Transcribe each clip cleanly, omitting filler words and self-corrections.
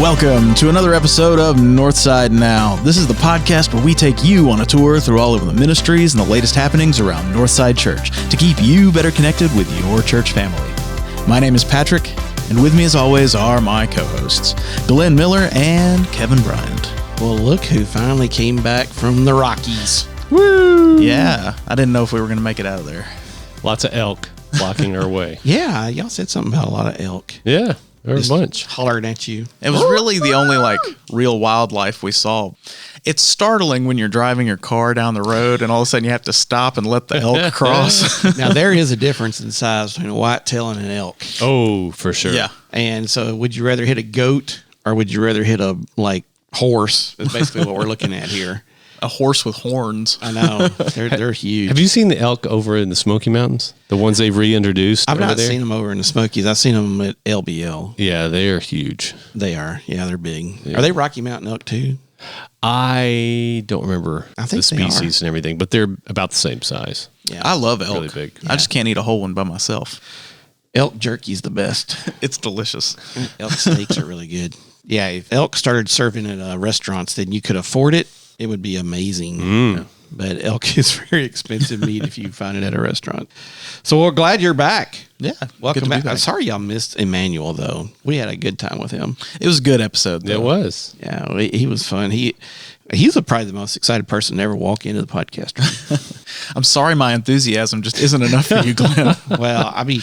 Welcome to another episode of Northside Now. This is the podcast where we take you on a tour through all of the ministries and the latest happenings around Northside Church to keep you better connected with your church family. My name is Patrick, and with me as always are my co-hosts, Glenn Miller and Kevin Bryant. Well, look who finally came back from the Rockies. Woo! Yeah, I didn't know if we were going to make it out of there. Lots of elk blocking our way. Yeah, y'all said something about a lot of elk. Yeah, there was a bunch. Hollered at you. It was really the only real wildlife we saw. It's startling when you're driving your car down the road and all of a sudden you have to stop and let the elk cross. Now, there is a difference in size between a whitetail and an elk. Oh, for sure. Yeah. And so would you rather hit a goat or would you rather hit a horse? Is basically what we're looking at here. A horse with horns. I know. They're huge. Have you seen the elk over in the Smoky Mountains? The ones they've reintroduced? I've not there? seen them over in the Smokies. I've seen them at LBL. Yeah, they are huge. They are. Yeah, they're big. Yeah. Are they Rocky Mountain elk too? I don't remember I think the they species and everything, but they're about the same size. Yeah. I love elk. Really big. I just can't eat a whole one by myself. Elk jerky's the best. It's delicious. Elk steaks are really good. Yeah, if elk started serving at restaurants, then you could afford it. It would be amazing. Mm. But elk is very expensive meat if you find it at a restaurant. So we're glad you're back. Yeah. Welcome good to be back. I'm sorry y'all missed Emmanuel, though. We had a good time with him. It was a good episode, though. It was. Yeah, he was fun. He's probably the most excited person to ever walk into the podcast room. I'm sorry my enthusiasm just isn't enough for you, Glenn. Well, I mean,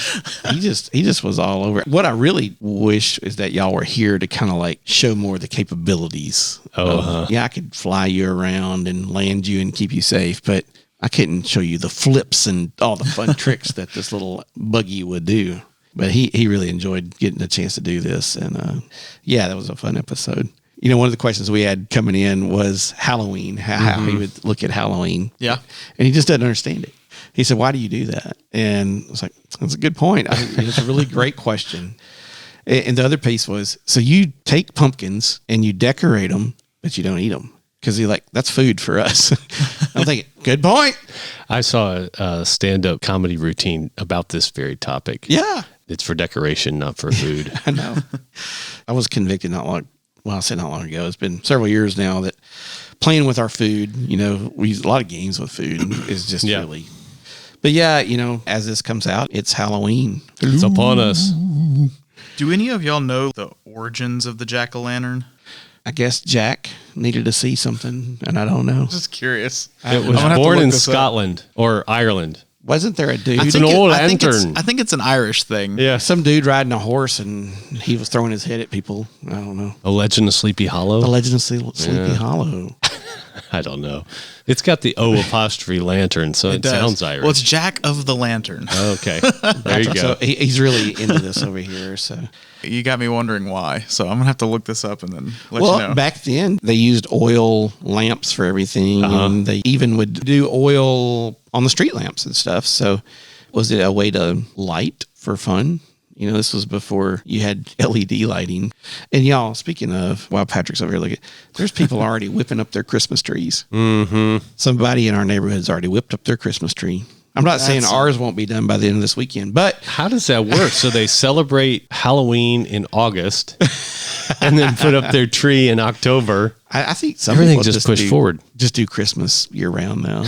he just was all over. What I really wish is that y'all were here to kind of show more of the capabilities. Yeah, I could fly you around and land you and keep you safe, but I couldn't show you the flips and all the fun tricks that this little buggy would do. But he really enjoyed getting a chance to do this. And yeah, that was a fun episode. You know, one of the questions we had coming in was Halloween, how he would look at Halloween. Yeah. And he just doesn't understand it. He said, why do you do that? And I was like, that's a good point. It's a really great question. And the other piece was, so you take pumpkins and you decorate them, but you don't eat them. Because you're like, that's food for us. I'm thinking, good point. I saw a stand-up comedy routine about this very topic. Yeah. It's for decoration, not for food. I know. I was convicted not long ago. It's been several years now that playing with our food, we use a lot of games with food is just really. But yeah, as this comes out, it's Halloween. It's upon us. Do any of y'all know the origins of the jack-o'-lantern? I guess Jack needed to see something, and I don't know. Just curious. It was born in Scotland or Ireland. Wasn't there a dude? It's an old lantern. I think it's an Irish thing. Yeah. Some dude riding a horse, and he was throwing his head at people. I don't know. A Legend of Sleepy Hollow? The Legend of Sleepy Hollow. I don't know. It's got the O apostrophe lantern, so it sounds Irish. Well, it's Jack of the Lantern. Okay. There you go. So he's really into this over here. So You got me wondering why. So I'm going to have to look this up and then let you know. Back then, they used oil lamps for everything. And they even would do oil on the street lamps and stuff. So was it a way to light for fun? This was before you had LED lighting. And y'all, speaking of, while Patrick's over here, there's people already whipping up their Christmas trees. Mm-hmm. Somebody in our neighborhood's already whipped up their Christmas tree. I'm not saying ours won't be done by the end of this weekend, but... How does that work? So they celebrate Halloween in August and then put up their tree in October. I think everything's just pushed forward. Just do Christmas year round now.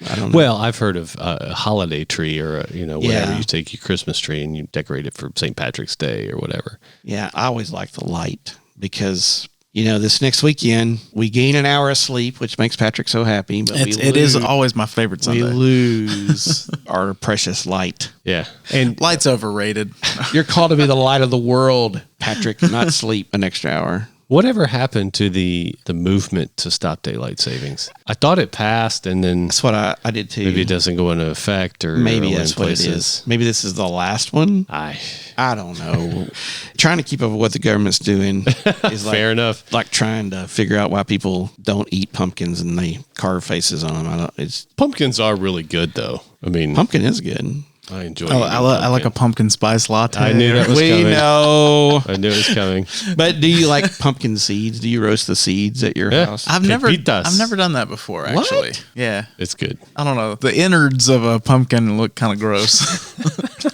I don't know. Well, I've heard of a holiday tree or, whatever. You take your Christmas tree and you decorate it for St. Patrick's Day or whatever. Yeah, I always like the light because, this next weekend, we gain an hour of sleep, which makes Patrick so happy. But it is always my favorite Sunday. We lose our precious light. Yeah. And light's overrated. You're called to be the light of the world, Patrick, not sleep an extra hour. Whatever happened to the movement to stop daylight savings? I thought it passed, and then that's what I did too. Maybe it doesn't go into effect, or maybe that's what it is. Maybe this is the last one. I don't know. Trying to keep up with what the government's doing is fair enough. Like trying to figure out why people don't eat pumpkins and they carve faces on them. Pumpkins are really good, though. I mean, pumpkin is good. I enjoy. I like a pumpkin spice latte. I knew that was coming. We know. I knew it was coming. But do you like pumpkin seeds? Do you roast the seeds at your house? I've never done that before. Actually, what? Yeah, it's good. I don't know. The innards of a pumpkin look kind of gross.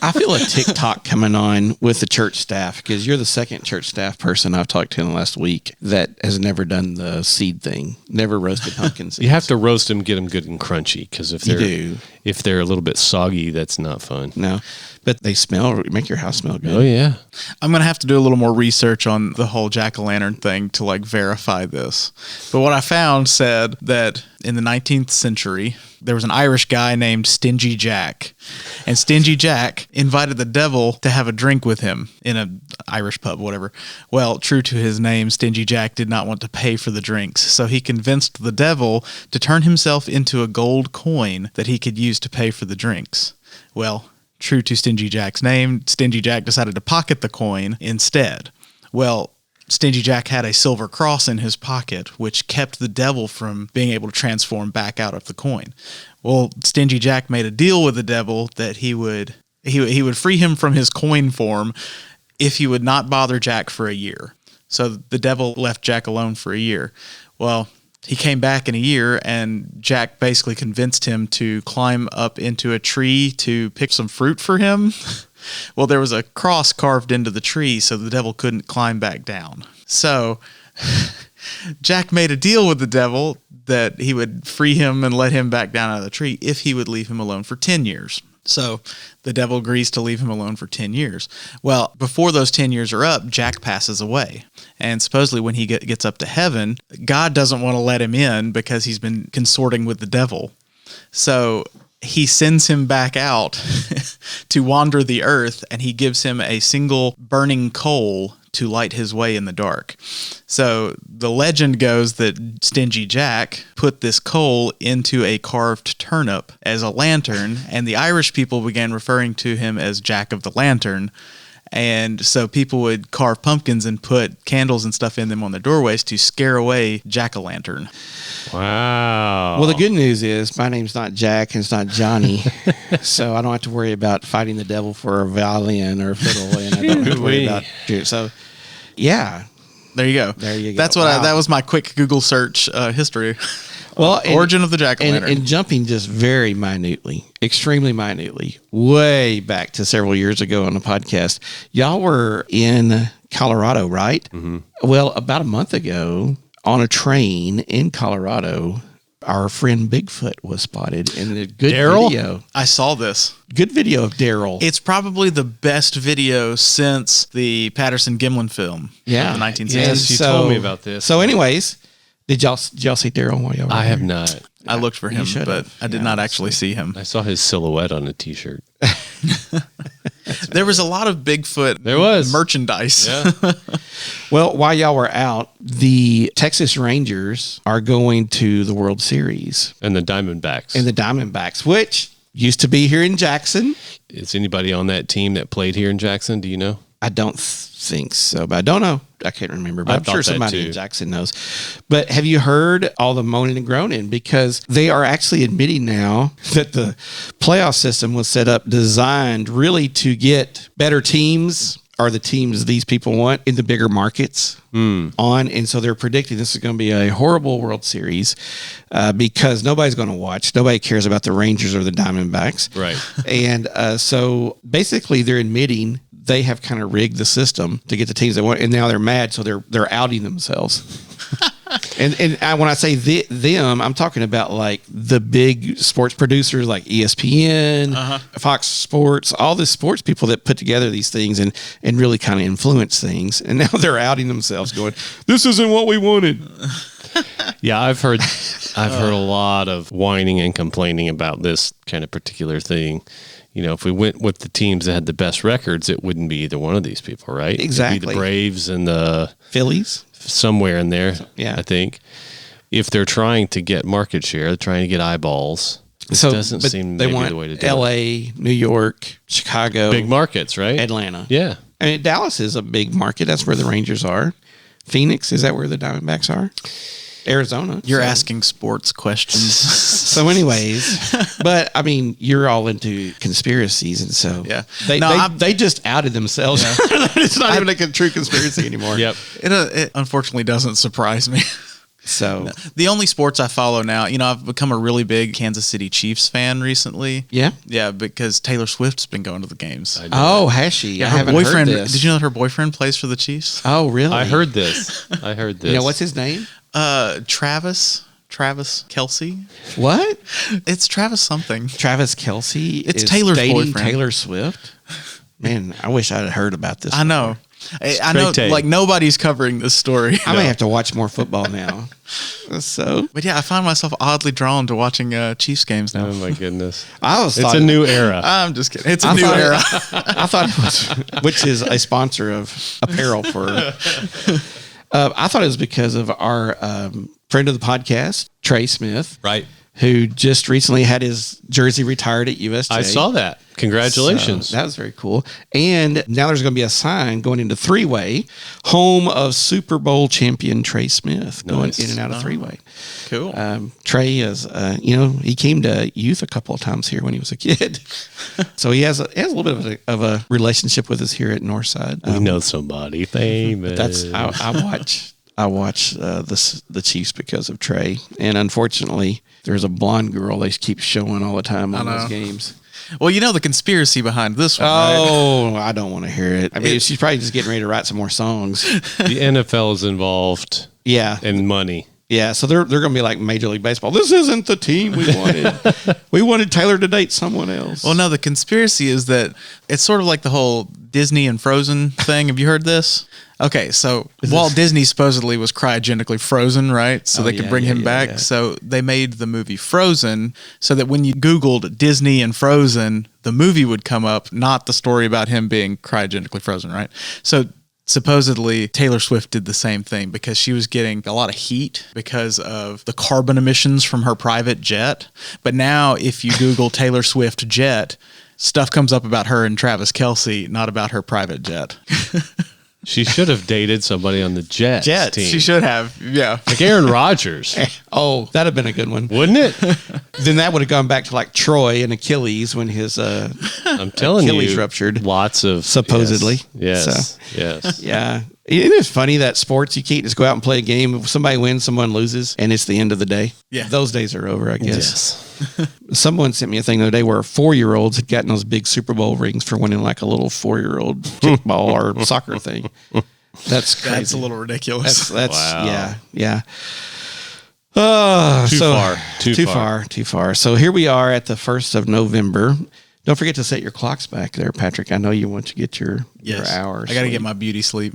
I feel a TikTok coming on with the church staff, because you're the second church staff person I've talked to in the last week that has never done the seed thing, never roasted pumpkin seeds. You have to roast them, get them good and crunchy, because if they're a little bit soggy, that's not fun. No, but they make your house smell good. Oh, yeah. I'm going to have to do a little more research on the whole jack-o'-lantern thing to like verify this. But what I found said that in the 19th century, there was an Irish guy named Stingy Jack. And Stingy Jack invited the devil to have a drink with him in an Irish pub, whatever. Well, true to his name, Stingy Jack did not want to pay for the drinks. So he convinced the devil to turn himself into a gold coin that he could use to pay for the drinks. Well, true to Stingy Jack's name, Stingy Jack decided to pocket the coin instead. Well, Stingy Jack had a silver cross in his pocket, which kept the devil from being able to transform back out of the coin. Well, Stingy Jack made a deal with the devil that he would free him from his coin form if he would not bother Jack for a year. So the devil left Jack alone for a year. Well, he came back in a year, and Jack basically convinced him to climb up into a tree to pick some fruit for him. Well, there was a cross carved into the tree, so the devil couldn't climb back down. So Jack made a deal with the devil that he would free him and let him back down out of the tree if he would leave him alone for 10 years. So the devil agrees to leave him alone for 10 years. Well, before those 10 years are up, Jack passes away. And supposedly when he gets up to heaven, God doesn't want to let him in because he's been consorting with the devil. So he sends him back out to wander the earth, and he gives him a single burning coal to light his way in the dark. So the legend goes that Stingy Jack put this coal into a carved turnip as a lantern, and the Irish people began referring to him as Jack of the Lantern. And so people would carve pumpkins and put candles and stuff in them on their doorways to scare away jack-o'-lantern. Wow. Well, the good news is my name's not Jack and it's not Johnny, so I don't have to worry about fighting the devil for a violin or a fiddle, and I don't have to worry about it. So, yeah. There you go. There you go. That's what that was my quick Google search history. Well, origin of the jack-o'-lantern. And jumping just very minutely, extremely minutely, way back to several years ago on the podcast, y'all were in Colorado, right? Mm-hmm. Well, about a month ago, on a train in Colorado, our friend Bigfoot was spotted in a good video. I saw this. Good video of Daryl. It's probably the best video since the Patterson-Gimlin film. Yeah. Of the 1960s. Yes, you told me about this. So anyways, did y'all see Daryl while y'all were I there? have not. I looked for him, but I did not actually see him. I saw his silhouette on a t-shirt. There was a lot of Bigfoot merchandise. Yeah. Well, while y'all were out, the Texas Rangers are going to the World Series. And the Diamondbacks. Which used to be here in Jackson. Is anybody on that team that played here in Jackson? Do you know? I don't think so, but I don't know. I can't remember, but I'm sure somebody in Jackson knows. But have you heard all the moaning and groaning? Because they are actually admitting now that the playoff system was set up, designed really to get better teams, or the teams these people want, in the bigger markets on. And so they're predicting this is going to be a horrible World Series because nobody's going to watch. Nobody cares about the Rangers or the Diamondbacks. Right. And so basically they're admitting they have kind of rigged the system to get the teams they want, and now they're mad, so they're outing themselves. and when I say them, I'm talking about like the big sports producers like ESPN, Fox Sports, all the sports people that put together these things and really kind of influence things. And now they're outing themselves, going, "This isn't what we wanted." Yeah, I've heard a lot of whining and complaining about this kind of particular thing. You know, if we went with the teams that had the best records, it wouldn't be either one of these people, right? Exactly. It'd be the Braves and the Phillies, somewhere in there. Yeah, I think if they're trying to get market share, they're trying to get eyeballs. It doesn't seem they maybe want the way to do LA, New York, Chicago, big markets, right? Atlanta. Yeah, I mean Dallas is a big market. That's where the Rangers are. Phoenix, is that where the Diamondbacks are? Arizona. You're asking sports questions. So anyways, but I mean, you're all into conspiracies, and so yeah, they just outed themselves. Yeah. It's not even a true conspiracy anymore. Yep. It unfortunately doesn't surprise me. So the only sports I follow now, I've become a really big Kansas City Chiefs fan recently. Yeah? Yeah, because Taylor Swift's been going to the games. Oh, has she? Yeah, I her haven't boyfriend. heard this. Did you know that her boyfriend plays for the Chiefs? Oh, really? I heard this. You know, what's his name? Travis Kelce. What? It's Travis something. Travis Kelce It's is Taylor's dating boyfriend. Taylor Swift? Man, I wish I had heard about this. I know. I know, take. like nobody's covering this story. I may have to watch more football now. So, But yeah, I find myself oddly drawn to watching Chiefs games now. Oh my goodness. it's It's a new era. I'm just kidding. It's a new era. I thought it was, which is a sponsor of apparel for. I thought it was because of our friend of the podcast, Trey Smith, Right. who just recently had his jersey retired at USJ. I saw that. Congratulations. So that was very cool. And now there's going to be a sign going into three-way, home of Super Bowl champion Trey Smith, going Nice. in and out of three-way. Cool. Trey is, he came to youth a couple of times here when he was a kid. So he has a little bit of a relationship with us here at Northside. We know somebody famous. I watch the Chiefs because of Trey, and unfortunately, there's a blonde girl they keep showing all the time on those games. Well, the conspiracy behind this one. Right? Oh, I don't want to hear it. I mean, she's probably just getting ready to write some more songs. The NFL is involved. Yeah, And money. yeah. So they're going to be like Major League Baseball. This isn't the team we wanted. We wanted Taylor to date someone else. Well, no, the conspiracy is that it's sort of like the whole Disney and Frozen thing. Have you heard this? Okay, so Walt Disney supposedly was cryogenically frozen, right? So they could bring him back. Yeah. So they made the movie Frozen so that when you Googled Disney and Frozen, the movie would come up, not the story about him being cryogenically frozen, right? So supposedly Taylor Swift did the same thing because she was getting a lot of heat because of the carbon emissions from her private jet. But now if you Google Taylor Swift jet, stuff comes up about her and Travis Kelce, not about her private jet. She should have dated somebody on the Jets team. She should have, yeah. Like Aaron Rodgers. Oh, that'd have been a good one. Wouldn't it? Then that would have gone back to like Troy and Achilles when his I'm telling Achilles you. ruptured. Lots of. Supposedly. Yes. Yes. Yeah. Isn't it funny that sports, you can't just go out and play a game. If somebody wins, someone loses, and it's the end of the day. Yeah. Those days are over, I guess. Yes. Someone sent me a thing the other day where 4-year-olds had gotten those big Super Bowl rings for winning like a little 4-year-old kickball or soccer thing. That's crazy. That's a little ridiculous. That's Wow. yeah. Too far. So here we are at the 1st of November. Don't forget to set your clocks back there, Patrick. I know you want to get your hours. I got to get my beauty sleep.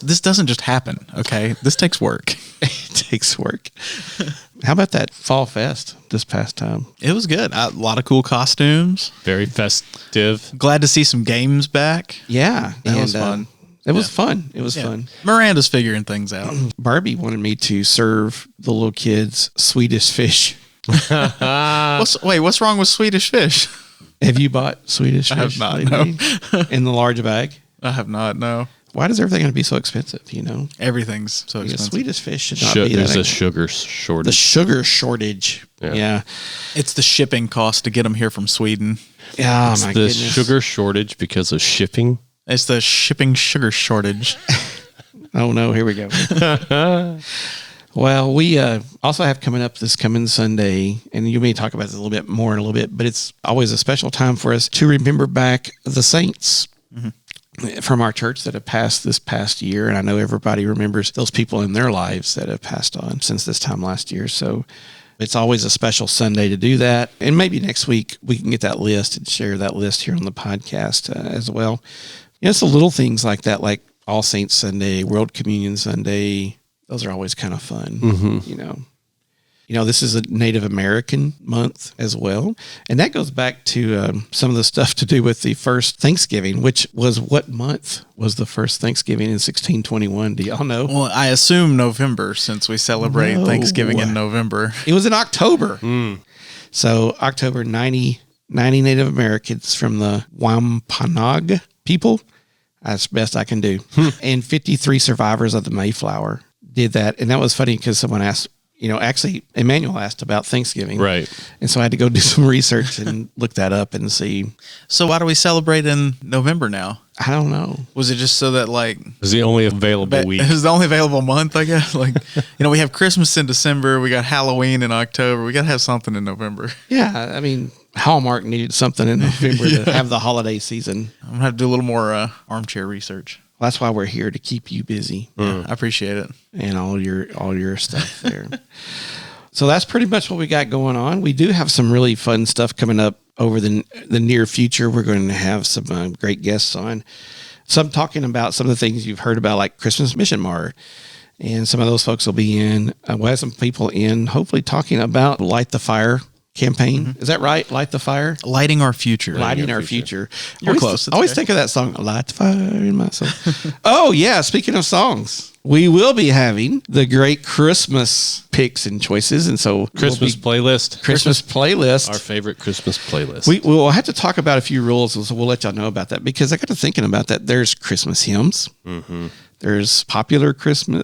This doesn't just happen, okay? This takes work. It takes work. How about that Fall Fest this past time? It was good. A lot of cool costumes. Very festive. Glad to see some games back. Yeah. That was fun. It was fun. It was Yeah. fun. Miranda's figuring things out. Barbie wanted me to serve the little kids Swedish fish. What's wrong with Swedish fish? Have you bought Swedish fish? I have not, lately? In the large bag? I have not, no. Why does everything have to be so expensive, Everything's so Because expensive. Swedish fish should not be There's that a sugar The shortage. sugar shortage. Yeah. It's the shipping cost to get them here from Sweden. Oh, It's my the goodness. sugar shortage because of shipping. It's the shipping sugar shortage. Oh, no. Here we go. Well, we also have coming up this coming Sunday, and you may talk about this a little bit more in a little bit, but it's always a special time for us to remember back the saints from our church that have passed this past year. And I know everybody remembers those people in their lives that have passed on since this time last year. So it's always a special Sunday to do that. And maybe next week we can get that list and share that list here on the podcast as well. It's the little things like that, like All Saints Sunday, World Communion Sunday. Those are always kind of fun, this is a Native American month as well. And that goes back to some of the stuff to do with the first Thanksgiving, which was what month was the first Thanksgiving in 1621? Do y'all know? Well, I assume November since we celebrate No. Thanksgiving in November. It was in October. So October, 90 Native Americans from the Wampanoag people. That's the best I can do. And 53 survivors of the Mayflower did that. And that was funny because someone asked, actually, Emmanuel asked about Thanksgiving. Right. And so I had to go do some research and look that up and see. So why do we celebrate in November now? I don't know. Was it just so that like It was the only available week. it was the only available month, I guess? Like, we have Christmas in December, we got Halloween in October, we got to have something in November. Yeah, I mean, Hallmark needed something in November to have the holiday season. I'm going to have to do a little more armchair research. Well, that's why we're here, to keep you busy. I appreciate it. And all your stuff there. So that's pretty much what we got going on. We do have some really fun stuff coming up over the near future. We're going to have some great guests on. Some talking about some of the things you've heard about, like Christmas Mission Mart. And some of those folks will be in. We'll have some people in, hopefully talking about Light the Fire campaign. Mm-hmm. Is that right? Light the Fire? Lighting our future. Lighting our future. You're close. I always think of that song, Light the Fire in my soul. Oh, yeah. Speaking of songs, we will be having the great Christmas picks and choices. And so Christmas playlist. Our favorite Christmas playlist. We'll have to talk about a few rules. So we'll let y'all know about that, because I got to thinking about that. There's Christmas hymns. Mm-hmm. There's popular Christmas.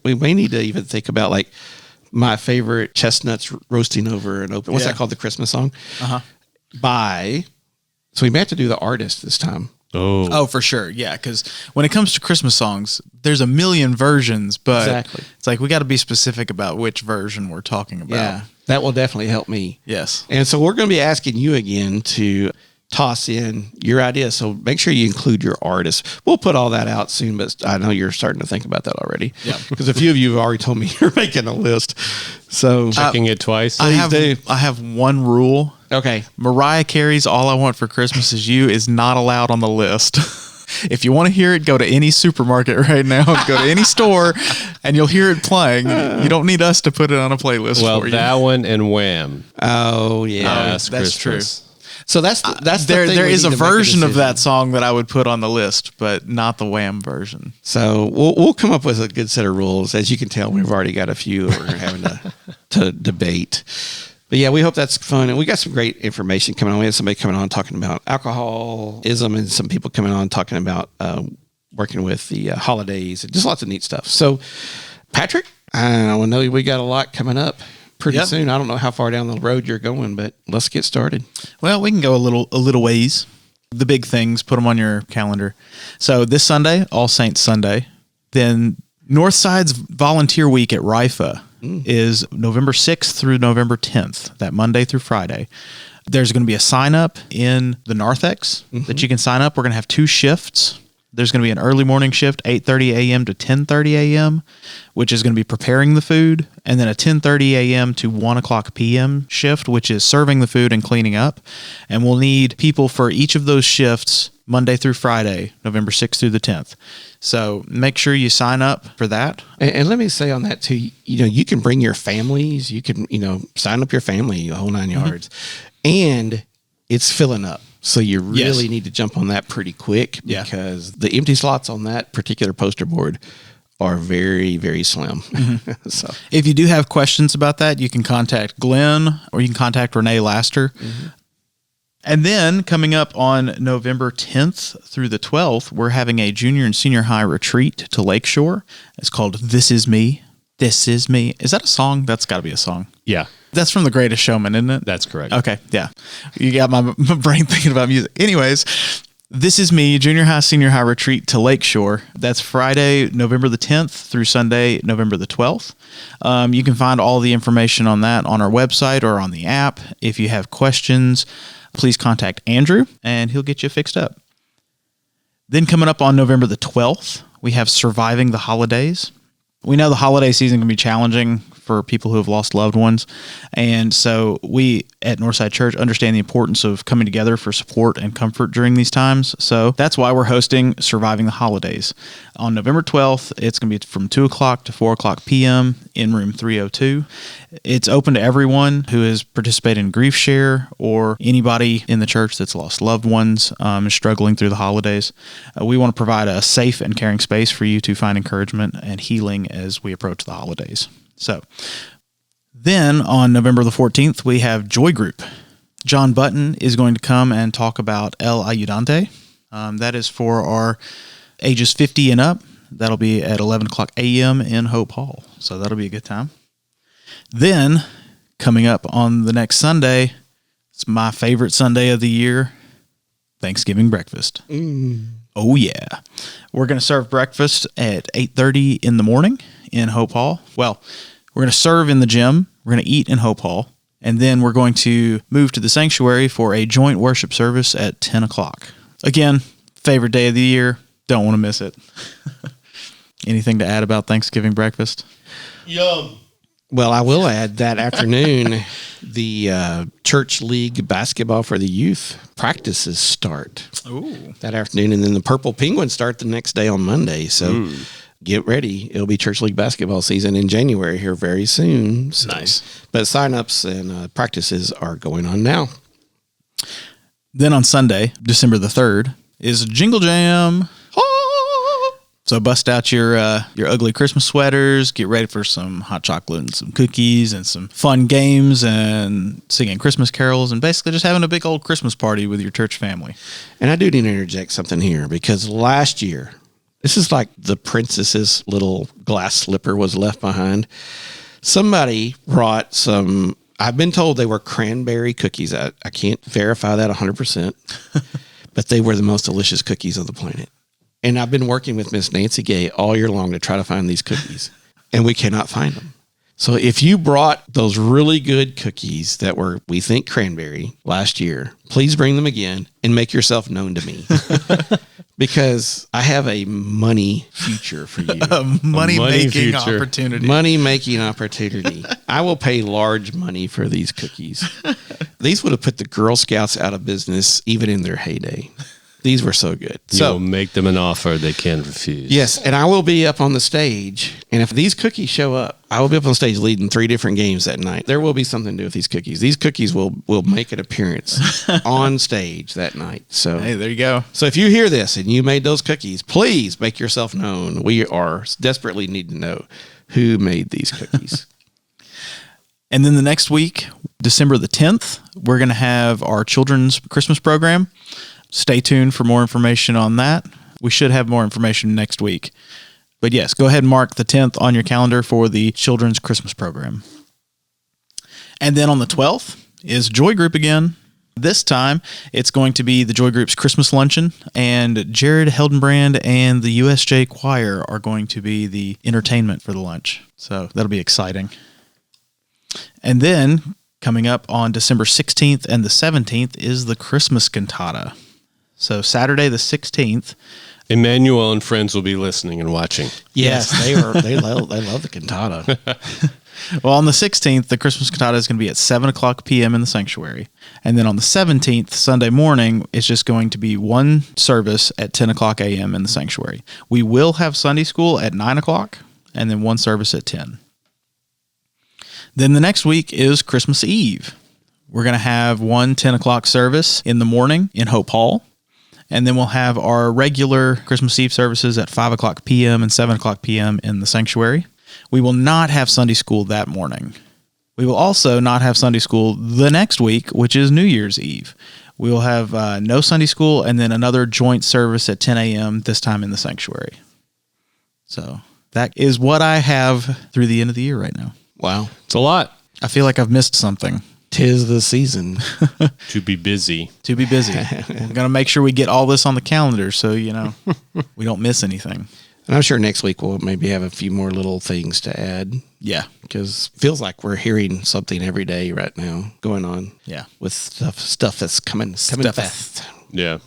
We may need to even think about like my favorite chestnuts roasting over an open. What's that called? The Christmas song? So we may have to do the artist this time. Oh, for sure. Yeah. Because when it comes to Christmas songs, there's a million versions, but it's like we got to be specific about which version we're talking about. Yeah. That will definitely help me. Yes. And so we're going to be asking you again to toss in your ideas. So make sure you include your artist. We'll put all that out soon, but I know you're starting to think about that already. Yeah. Because a few of you have already told me you're making a list. So checking it twice. I have one rule. Okay. Mariah Carey's All I Want for Christmas Is You is not allowed on the list. If you want to hear it, go to any supermarket right now, go to any store, and you'll hear it playing. You don't need us to put it on a playlist for you. Well, that one and Wham. Oh, yeah. That's true. So that's there is a version of that song that I would put on the list, but not the Wham version. So we'll come up with a good set of rules. As you can tell, we've already got a few that we're having to debate. But yeah, we hope that's fun. And we got some great information coming on. We had somebody coming on talking about alcoholism, and some people coming on talking about working with the holidays, and just lots of neat stuff. So Patrick, I know we got a lot coming up pretty soon. I don't know how far down the road you're going, but let's get started. Well, we can go a little ways. The big things, put them on your calendar. So this Sunday, All Saints Sunday. Then Northside's Volunteer Week at RIFA is November 6th through November 10th, that Monday through Friday. There's going to be a sign up in the narthex that you can sign up. We're going to have 2 shifts. There's going to be an early morning shift, 8:30 a.m. to 10:30 a.m., which is going to be preparing the food, and then a 10:30 a.m. to 1 o'clock p.m. shift, which is serving the food and cleaning up. And we'll need people for each of those shifts Monday through Friday, November 6th through the 10th. So make sure you sign up for that. And let me say on that too, you can bring your families, you can, sign up your family, the whole 9 yards, and it's filling up. So you really need to jump on that pretty quick, because the empty slots on that particular poster board are very, very slim. So if you do have questions about that, you can contact Glenn or you can contact Renee Laster. And then coming up on November 10th through the 12th, we're having a junior and senior high retreat to Lakeshore. It's called This Is Me. This Is Me. Is that a song? That's got to be a song. Yeah. That's from The Greatest Showman, isn't it? That's correct. Okay, yeah. You got my brain thinking about music. Anyways, This Is Me, junior high, senior high retreat to Lakeshore. That's Friday, November the 10th through Sunday, November the 12th. You can find all the information on that on our website or on the app. If you have questions, please contact Andrew, and he'll get you fixed up. Then coming up on November the 12th, we have Surviving the Holidays. We know the holiday season can be challenging for people who have lost loved ones. And so we at Northside Church understand the importance of coming together for support and comfort during these times. So that's why we're hosting Surviving the Holidays. On November 12th, it's going to be from 2 o'clock to 4 o'clock p.m. in room 302. It's open to everyone who has participated in Grief Share or anybody in the church that's lost loved ones and struggling through the holidays. We want to provide a safe and caring space for you to find encouragement and healing as we approach the holidays. So then on November the 14th, we have Joy Group. John Button is going to come and talk about El Ayudante. That is for our ages 50 and up. That'll be at 11 o'clock a.m. in Hope Hall. So that'll be a good time. Then, coming up on the next Sunday, it's my favorite Sunday of the year, Thanksgiving breakfast. Oh, yeah. We're going to serve breakfast at 8:30 in the morning in Hope Hall. Well, we're going to serve in the gym. We're going to eat in Hope Hall. And then we're going to move to the sanctuary for a joint worship service at 10 o'clock. Again, favorite day of the year. Don't want to miss it. Anything to add about Thanksgiving breakfast? Yum. Well, I will add that afternoon, the church league basketball for the youth practices start. Ooh. That afternoon. And then the Purple Penguins start the next day on Monday. So get ready. It'll be church league basketball season in January here very soon. So, Nice. But sign-ups and practices are going on now. Then on Sunday, December the 3rd, is Jingle Jam. So bust out your ugly Christmas sweaters, get ready for some hot chocolate and some cookies and some fun games and singing Christmas carols and basically just having a big old Christmas party with your church family. And I do need to interject something here because last year, this is like the princess's little glass slipper was left behind. Somebody brought some, I've been told they were cranberry cookies. I can't verify that 100%, but they were the most delicious cookies on the planet. And I've been working with Miss Nancy Gay all year long to try to find these cookies, and we cannot find them. So if you brought those really good cookies that were, we think, cranberry last year, please bring them again and make yourself known to me. Because I have a money future for you. Money-making opportunity. Money-making opportunity. I will pay large money for these cookies. These would have put the Girl Scouts out of business even in their heyday. These were so good. You'll make them an offer they can't refuse. Yes, and I will be up on the stage. And if these cookies show up, I will be up on stage leading 3 different games that night. There will be something to do with these cookies. These cookies will make an appearance on stage that night. So Hey, there you go. So if you hear this and you made those cookies, please make yourself known. We are desperately need to know who made these cookies. And then the next week, December the 10th, we're going to have our children's Christmas program. Stay tuned for more information on that. We should have more information next week. But yes, go ahead and mark the 10th on your calendar for the children's Christmas program. And then on the 12th is Joy Group again. This time, it's going to be the Joy Group's Christmas luncheon, and Jared Heldenbrand and the USJ Choir are going to be the entertainment for the lunch. So that'll be exciting. And then, coming up on December 16th and the 17th is the Christmas Cantata. So Saturday the 16th. Emmanuel and friends will be listening and watching. Yes, they love the cantata. Well, on the 16th, the Christmas Cantata is going to be at 7 o'clock p.m. in the sanctuary. And then on the 17th, Sunday morning, it's just going to be one service at 10 o'clock a.m. in the sanctuary. We will have Sunday school at 9 o'clock and then one service at 10. Then the next week is Christmas Eve. We're going to have one 10 o'clock service in the morning in Hope Hall. And then we'll have our regular Christmas Eve services at 5 o'clock p.m. and 7 o'clock p.m. in the sanctuary. We will not have Sunday school that morning. We will also not have Sunday school the next week, which is New Year's Eve. We will have no Sunday school and then another joint service at 10 a.m., this time in the sanctuary. So that is what I have through the end of the year right now. Wow. It's a lot. I feel like I've missed something. 'Tis the season. To be busy. To be busy. We're going to make sure we get all this on the calendar so, we don't miss anything. And I'm sure next week we'll maybe have a few more little things to add. Yeah. Because it feels like we're hearing something every day right now going on. Yeah. With stuff that's coming fast. Yeah.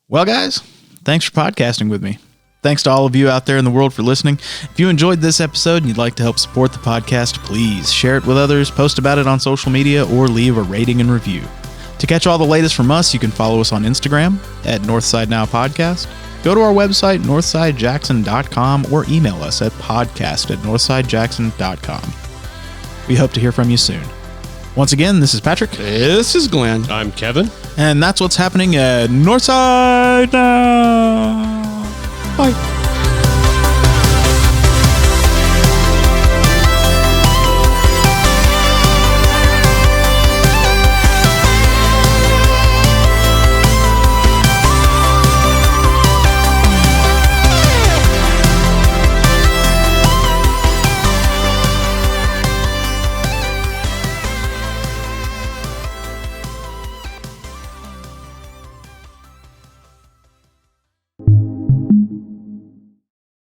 Well, guys, thanks for podcasting with me. Thanks to all of you out there in the world for listening. If you enjoyed this episode and you'd like to help support the podcast, please share it with others, post about it on social media, or leave a rating and review. To catch all the latest from us, you can follow us on Instagram at Northside NOW Podcast. Go to our website, northsidejackson.com, or email us at podcast@northsidejackson.com. We hope to hear from you soon. Once again, this is Patrick. This is Glenn. I'm Kevin. And that's what's happening at Northside Now. Bye.